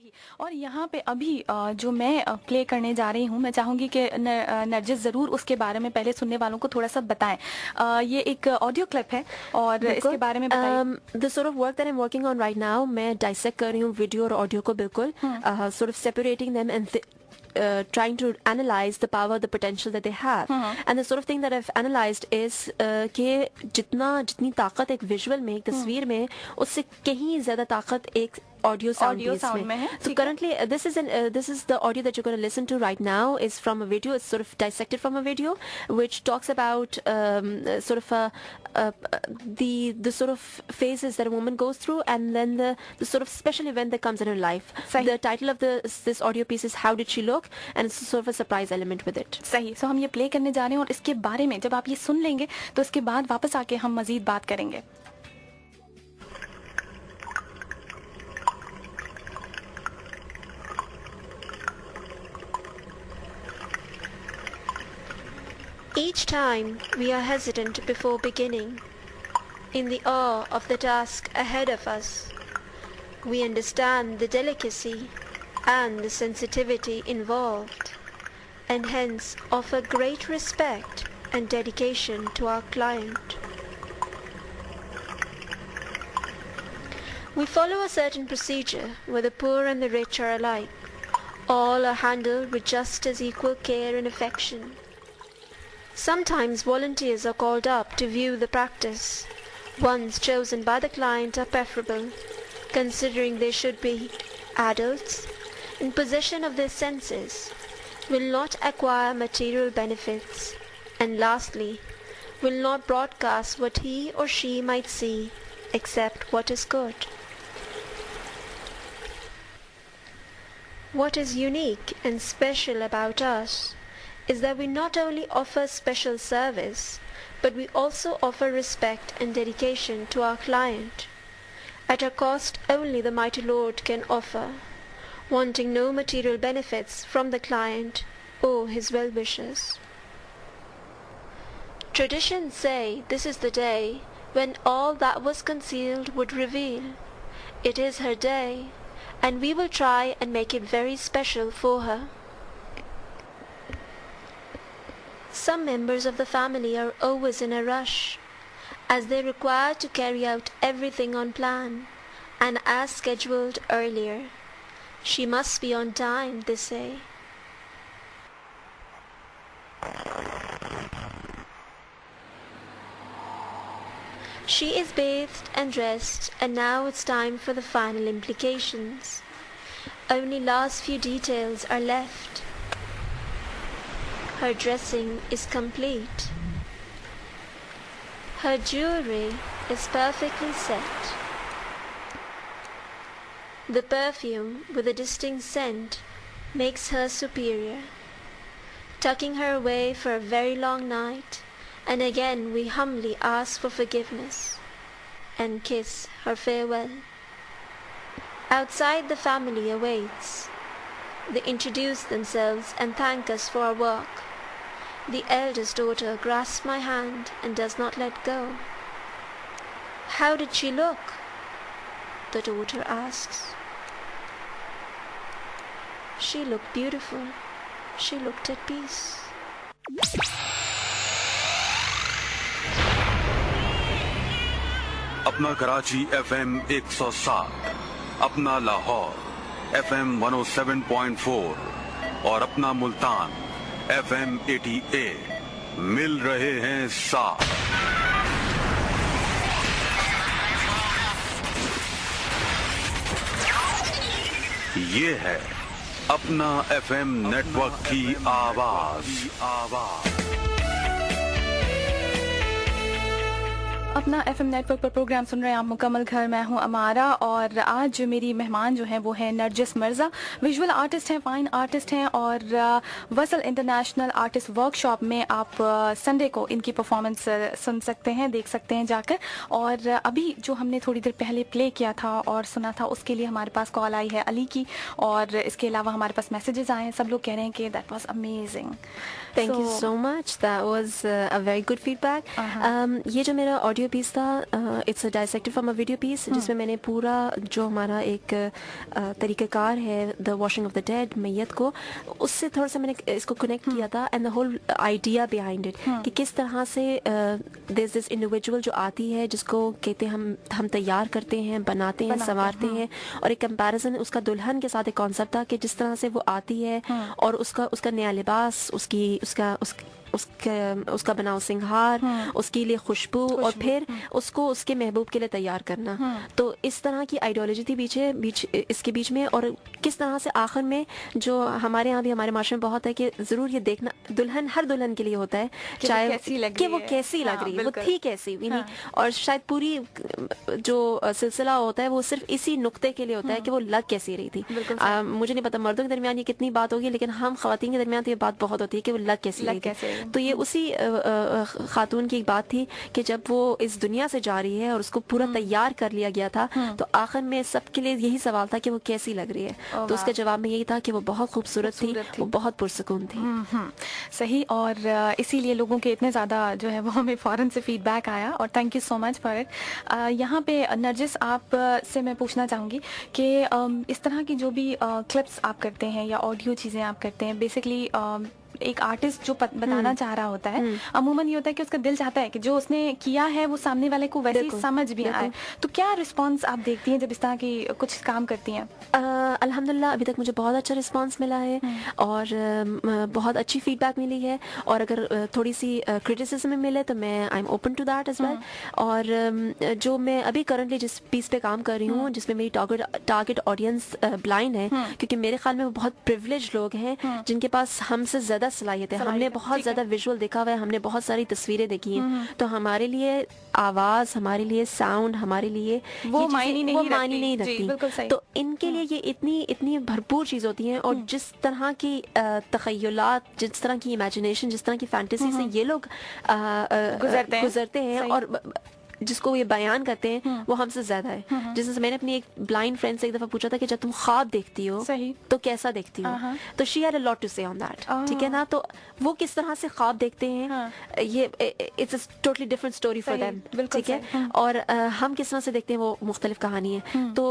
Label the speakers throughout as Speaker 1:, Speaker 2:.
Speaker 1: सही। और यहाँ पे अभी जो मैं प्ले करने जा रही हूँ, मैं चाहूँगी कि नरजिस ज़रूर उसके बारे में पहले सुनने वालों को थोड़ा सा बताएं। ये एक ऑडियो क्लिप है और इसके बारे में बताइए।
Speaker 2: The sort of work that I'm working on right now, मैं dissect कर रही हूँ वीडियो और ऑडियो को बिल्कुल, sort of separating them and trying to analyze the power, the potential that they have. And the sort of thing that I've analyzed is कि जितनी ताकत एक विजुअल में, एक तस्वीर में, उससे कहीं ज़्यादा ताकत एक audio sound में है. So currently this is the audio that you're going to listen to right now is from a video. It's sort of dissected from a video which talks about sort of the sort of phases that a woman goes through, and then the sort of special event that comes in her life. The title of this audio piece is How Did She Look, and it's sort of a surprise element with it.
Speaker 1: सही। So हम ये play करने जा रहे हैं और इसके बारे में जब आप ये सुन लेंगे तो इसके बाद वापस आके हम मजीद बात करेंगे।
Speaker 3: Each time we are hesitant before beginning, in the awe of the task ahead of us, we understand the delicacy and the sensitivity involved, and hence offer great respect and dedication to our client. We follow a certain procedure where the poor and the rich are alike. All are handled with just as equal care and affection. Sometimes volunteers are called up to view the practice. Ones chosen by the client are preferable, considering they should be adults, in possession of their senses, will not acquire material benefits, and lastly, will not broadcast what he or she might see, except what is good. What is unique and special about us is that we not only offer special service, but we also offer respect and dedication to our client, at a cost only the mighty Lord can offer, wanting no material benefits from the client or his well-wishers. Traditions say this is the day when all that was concealed would reveal. It is her day, and we will try and make it very special for her. Some members of the family are always in a rush, as they require to carry out everything on plan and as scheduled earlier. She must be on time, they say. She is bathed and dressed, and now it's time for the final implications. Only last few details are left. Her dressing is complete. Her jewelry is perfectly set. The perfume with a distinct scent makes her superior. Tucking her away for a very long night, and again we humbly ask for forgiveness and kiss her farewell. Outside, the family awaits. They introduce themselves and thank us for our work. The eldest daughter grasps my hand and does not let go. How did she look? The daughter asks. She looked beautiful. She looked at peace.
Speaker 4: अपना Karachi FM 107, अपना Lahore FM 107.4 और अपना Multan FM 88 मिल रहे हैं साथ। ये है अपना FM नेटवर्क की आवाज।
Speaker 1: अपना FM नेटवर्क पर प्रोग्राम सुन रहे हैं आप मुकम्मल घर। मैं हूं अमारा और आज मेरी मेहमान जो हैं वो है नरजिस मिर्ज़ा। विजुअल आर्टिस्ट हैं, फाइन आर्टिस्ट हैं और वसल इंटरनेशनल आर्टिस्ट वर्कशॉप में आप संडे को इनकी परफॉर्मेंस सुन सकते हैं, देख सकते हैं जाकर। और अभी जो हमने थोड़ी देर पहले प्ले किया था और सुना था उसके लिए हमारे पास कॉल आई है अली की, और इसके अलावा हमारे पास मैसेजेस आए हैं। सब लोग कह रहे हैं कि that was amazing.
Speaker 2: Thank you so much. That was a very good feedback. ये जो मेरा ऑडियो ऑडियो पीस था, it's a dissected from a video piece, जिसमें मैंने पूरा जो हमारा एक तरीक़ाकार है the washing of the dead, मैयत को, उससे थोड़ा सा मैंने इसको कनेक्ट किया था, and the whole idea behind it कि किस तरह से देयर इज दिस इंडिविजुअल जो आती है, जिसको कहते हैं हम तैयार करते हैं, बनाते हैं, संवारते हैं, और एक कंपैरिजन उसका दुल्हन के साथ एक कॉन्सेप्ट था कि जिस तरह से वो आती है और उसका नया लिबास, उसका बनाओ सिंगार, उसके लिए खुशबू, और फिर उसको उसके महबूब के लिए तैयार करना। तो इस तरह की आइडियोलॉजी थी इसके बीच में, और किस तरह से आखिर में जो हमारे यहाँ भी, हमारे माशरे में बहुत है कि जरूर ये देखना, दुल्हन हर दुल्हन के लिए होता है, चाहे कि वो कैसी लग रही है, वो थी कैसी भी नहीं, और शायद पूरी जो सिलसिला होता है वो सिर्फ इसी नुक्ते के लिए होता है कि वो लग कैसी रही थी। मुझे नहीं पता मर्दों के दरमियान ये कितनी बात होगी, लेकिन हम खवातीन के दरमियान तो ये बात बहुत होती है कि वो लग कैसी रही थी। तो ये उसी खातून की एक बात थी कि जब वो इस दुनिया से जा रही है और उसको पूरा तैयार कर लिया गया था, तो आखिर में सबके लिए यही सवाल था कि वो कैसी लग रही है, तो उसका जवाब में यही था कि वो बहुत खूबसूरत थी, वो बहुत पुरसकून थी।
Speaker 1: सही, और इसीलिए लोगों के इतने ज़्यादा जो है वो हमें फ़ौरन से फीडबैक आया, और thank you so much for it. यहाँ पे नरजिस आप से मैं पूछना चाहूँगी कि इस तरह की जो भी क्लिप्स आप करते हैं या ऑडियो चीज़ें आप करते हैं, बेसिकली एक आर्टिस्ट जो बताना चाह रहा होता है, अमूमन ये होता है कि उसका दिल चाहता है कि जो उसने किया है वो सामने वाले को वैसे ही समझ भी आए। तो क्या रिस्पांस आप देखती हैं जब इस तरह की कुछ काम करती हैं?
Speaker 2: अल्हम्दुलिल्लाह अभी तक मुझे बहुत अच्छा रिस्पांस मिला है, और बहुत अच्छी फीडबैक मिली है, और अगर थोड़ी सी क्रिटिसिज्म मिले तो मैं I am open to that as well. और जो मैं अभी करंटली जिस पीस पे काम कर रही हूँ, जिसमें मेरी टारगेट ऑडियंस ब्लाइंड है, क्योंकि मेरे ख्याल में वो बहुत प्रिविलेज लोग हैं जिनके पास हमसे ज्यादा सलाहियत है, हमने बहुत ज्यादा विजुअल देखा हुआ है, हमने बहुत सारी तस्वीरें देखी हैं, तो हमारे लिए आवाज, हमारे लिए साउंड, हमारे लिए
Speaker 1: वो मायने
Speaker 2: नहीं रखती। तो इनके लिए ये इतनी भरपूर चीज होती है, और जिस तरह की तखय्युलात, जिस तरह की इमेजिनेशन, जिस तरह की फैंटेसी से ये लोग गुजरते हैं और जिसको ये बयान करते हैं, वो हमसे ज्यादा है। जैसे मैंने अपनी एक ब्लाइंड फ्रेंड से एक दफा पूछा था कि जब तुम ख्वाब देखती हो तो कैसा देखती हो, तो she had a lot to say on that, ठीक है ना। तो वो किस तरह से ख्वाब देखते हैं, ये it's a totally different story for them, ठीक है। और हम किस तरह से देखते हैं वो मुख्तलिफ कहानी है। तो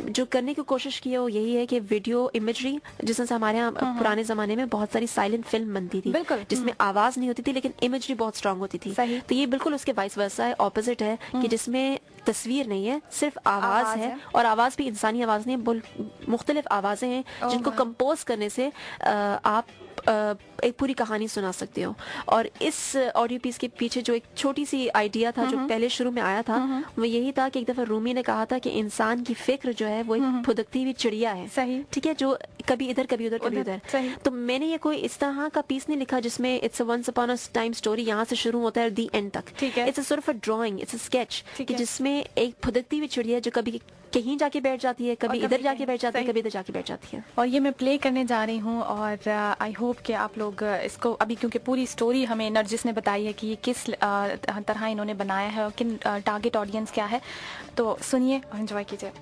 Speaker 2: जो करने की कोशिश की है वो यही है कि वीडियो इमेजरी, जिस तरह से हमारे यहाँ पुराने जमाने में बहुत सारी साइलेंट फिल्म बनती थी जिसमें आवाज नहीं होती थी लेकिन इमेजरी बहुत स्ट्रांग होती थी, तो ये बिल्कुल उसके वाइस वर्सा है, ऑपोजिट है, कि जिसमें तस्वीर नहीं है, सिर्फ आवाज है, और आवाज भी इंसानी आवाज नहीं है, मुख्तलिफ आवाजें हैं जिनको कंपोज करने से आप एक पूरी कहानी सुना सकते हो। और इस ऑडियो पीस के पीछे जो एक छोटी सी आइडिया था जो पहले शुरू में आया था, वो यही था कि एक दफा रूमी ने कहा था कि इंसान की फिक्र जो है वो एक फुदकती हुई चिड़िया है, सही, ठीक है, जो कभी इधर कभी उधर कभी उधर। तो मैंने ये कोई इस तरह का पीस नहीं लिखा जिसमें it's a once upon a time story यहाँ से शुरू होता है दी एंड तक, it's a sort of a drawing, it's a sketch, कि जिसमें एक फुदकती हुई चिड़िया जो कभी कहीं जाके बैठ जाती है, कभी इधर जाके बैठ जाती है, कभी इधर जाके बैठ जाती है।
Speaker 1: और ये मैं प्ले करने जा रही हूँ, और आई होप कि आप लोग इसको अभी, क्योंकि पूरी स्टोरी हमें नरजिस ने बताई है कि ये किस तरह इन्होंने बनाया है और किन टारगेट ऑडियंस क्या है, तो सुनिए और एंजॉय कीजिए।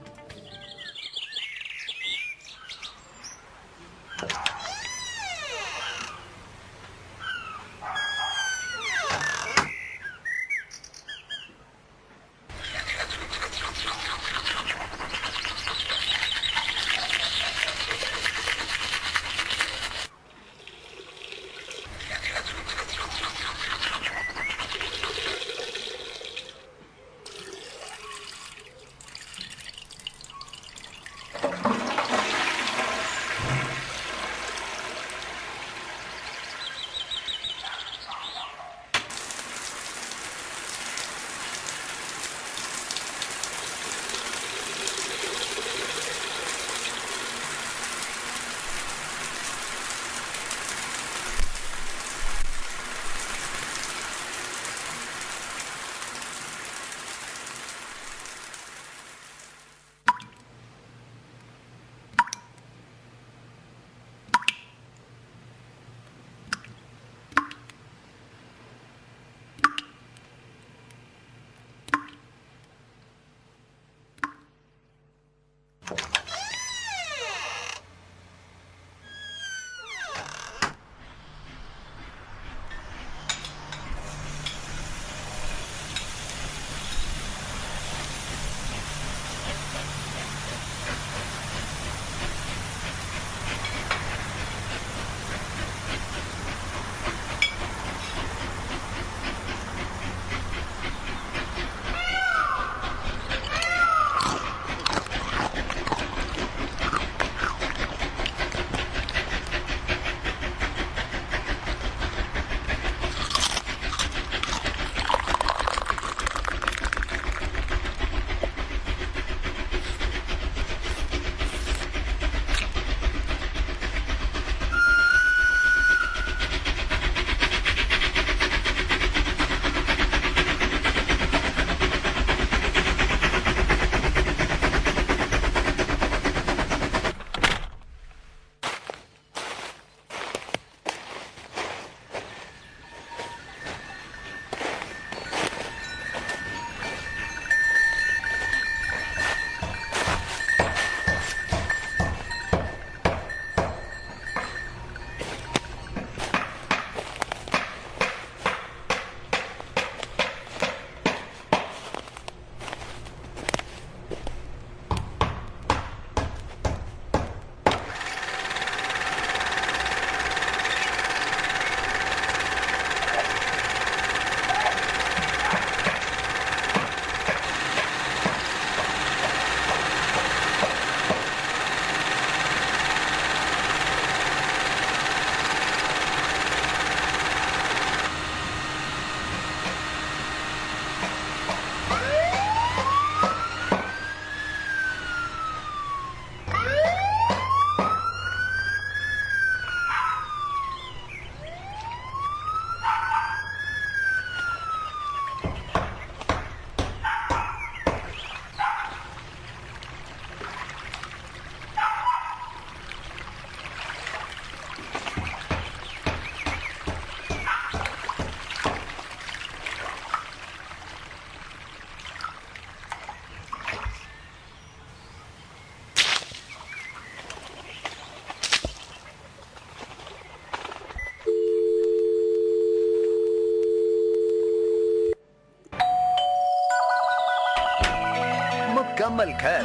Speaker 5: मुकम्मल घर।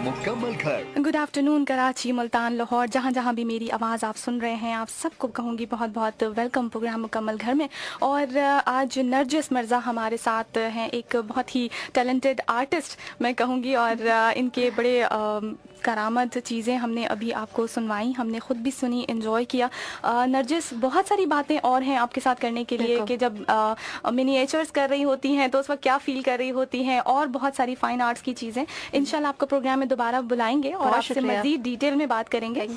Speaker 5: मुकम्मल घर।
Speaker 1: गुड आफ्टरनून कराची, मुल्तान, लाहौर, जहाँ जहाँ भी मेरी आवाज़ आप सुन रहे हैं, आप सबको कहूँगी बहुत बहुत वेलकम प्रोग्राम मुकम्मल घर में। और आज नरजिस मिर्ज़ा हमारे साथ हैं, एक बहुत ही टैलेंटेड आर्टिस्ट मैं कहूँगी, और इनके बड़े करामत चीज़ें हमने अभी आपको सुनवाई, हमने खुद भी सुनी, एंजॉय किया। नरजिस, बहुत सारी बातें और हैं आपके साथ करने के लिए कि जब मिनिएचर्स कर रही होती हैं तो उस वक्त क्या फील कर रही होती हैं, और बहुत सारी फाइन आर्ट्स की चीज़ें। इंशाल्लाह आपको प्रोग्राम में दोबारा बुलाएंगे और आपसे मज़ीद डिटेल में बात करेंगे।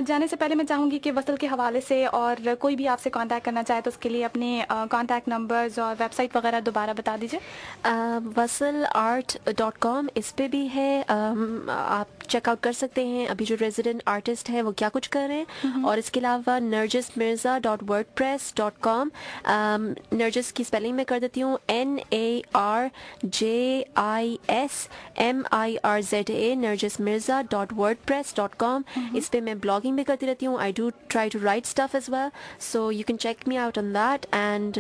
Speaker 1: जाने से पहले मैं चाहूँगी कि वसल के हवाले से और कोई भी आपसे कॉन्टैक्ट करना चाहे तो उसके लिए अपने कॉन्टैक्ट नंबर्स और वेबसाइट वगैरह दोबारा बता दीजिए।
Speaker 2: wasalart.com इस पे भी है, आप चेकआउट कर सकते हैं अभी जो रेजिडेंट आर्टिस्ट है वो क्या कुछ कर रहे हैं। और इसके अलावा narjismirza.wordpress.com, नरजिस की स्पेलिंग में कर देती हूँ NARJISMIRZA, narjismirza.wordpress.com। इस पे मैं ब्लॉगिंग भी करती रहती हूँ। I do try to write stuff as well, so you can check me out on that, and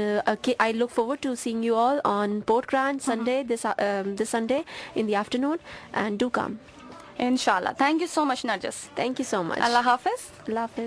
Speaker 2: I look forward to seeing you all on Port Grand Sunday, this Sunday in the afternoon, and do come.
Speaker 1: इंशाल्लाह। Thank you so much Narjis.
Speaker 2: Thank you so much.
Speaker 1: Allah Hafiz.
Speaker 2: Allah Hafiz.